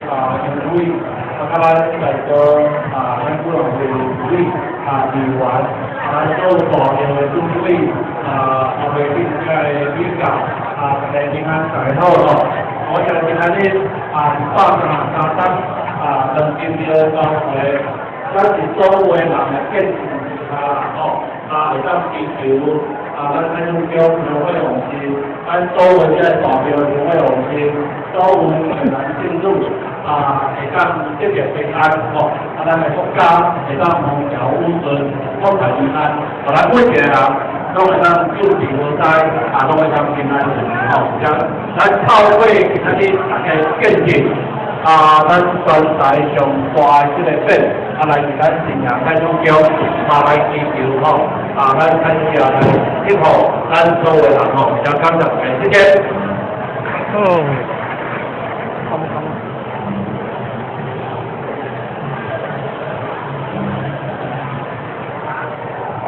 因为咱来做咱鼓浪屿主理议员做大量的准备后面比较大家平安大家好咯。我就今仔日230今日交会，咱是所有人的建设会当追求咱台中乡社会红心，咱所有这代表社会红心，所有人进入会当积极平安咱的国家会当风调雨顺，风调平安，咱每一个人拢会当救济无灾，拢会当平安顺利咱透过今仔日大家见证咱全台上大的这个变，来是咱信仰台中乡来祈求咱看下来祝福咱所有人比较感谢谢谢。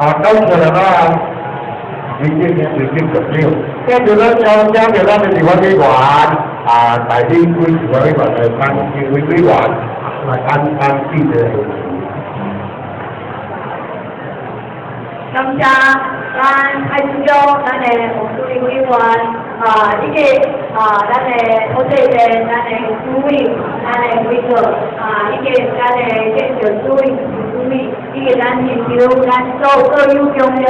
感谢咱民政局水警局长，跟住咱将着咱的地方委员大厅规地方委员来当经委员来当记者。感谢咱台中乡咱的洪主任委员以及咱的土地的咱的主委、咱的委员以及咱的建设主委、主委，以及咱现场咱所有中的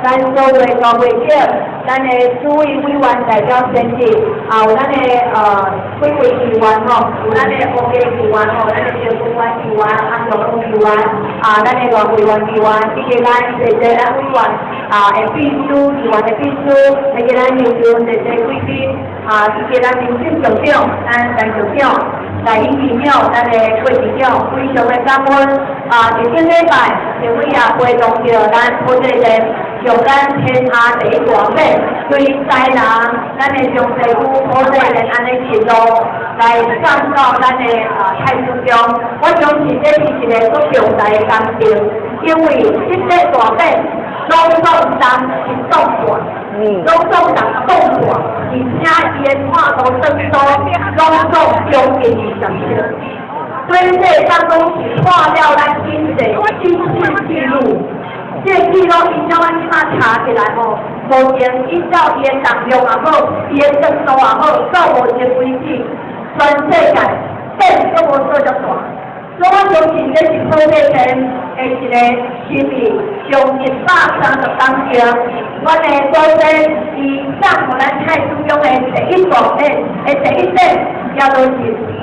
咱所有的高会者，咱的主委委员代表先进，有咱的几位议员有咱的后备议员咱的社公关议员、安全公议员咱的đoàn委员议员，以及咱咱委员的秘书、议员的秘书，以及咱现场贵宾以及咱民政局长、咱陈局长、大英奇妙、咱的会市长，非常的感恩前顶礼拜，政府也推动着咱土地的上咱天下第一大买，对灾难咱的上地区土地的安尼进路来上到咱的太平中，我相信这是一个足重大的工程，因为这个大买拢总人是动断，拢总人动断，而且伊的跨度长度拢总将近20尺，所以这当中是破了咱经济记录。这记录伊叫咱即马查起来目前依照伊的重量也好，伊的长度也好，到目前为止，全世界变都无做遮大。所以我相信这是土地权的一个心意，用130公顷，我的土地伊送互咱太中央的第一部分的第一点，也就是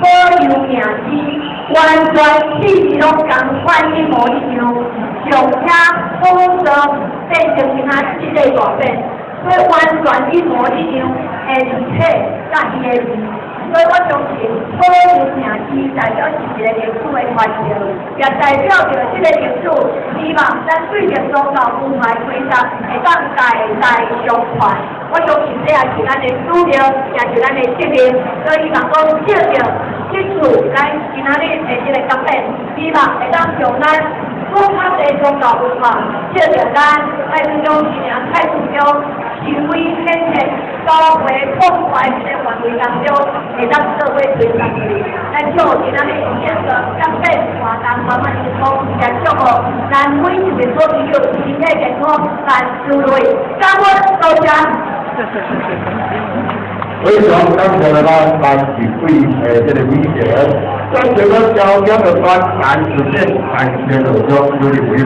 保佑名字，完全四拢共款一模一样，上车保障变成其他一个大变，所以完全一模一样的字体甲伊的字。所以我相信，保佑名字代表是一个历史的传承，也代表着这个历史，希望咱对着宗教文化推动会当代代相传。我相信这也是咱的主流，也是咱的责任。所以希望讲借着这次咱今仔日的这个节目，希望会当将咱古早的宗教文化，借着咱太平中市太平中行为显现，高回破坏这个范围当中。会当社会推上去，咱就今仔日用这个节目活动慢慢去讲，也祝福咱每一个所朋友身体健康，万事如意。感恩大家。非常感谢咱市委这个委员，感谢咱交警的专案事件，感谢罗总主任委员。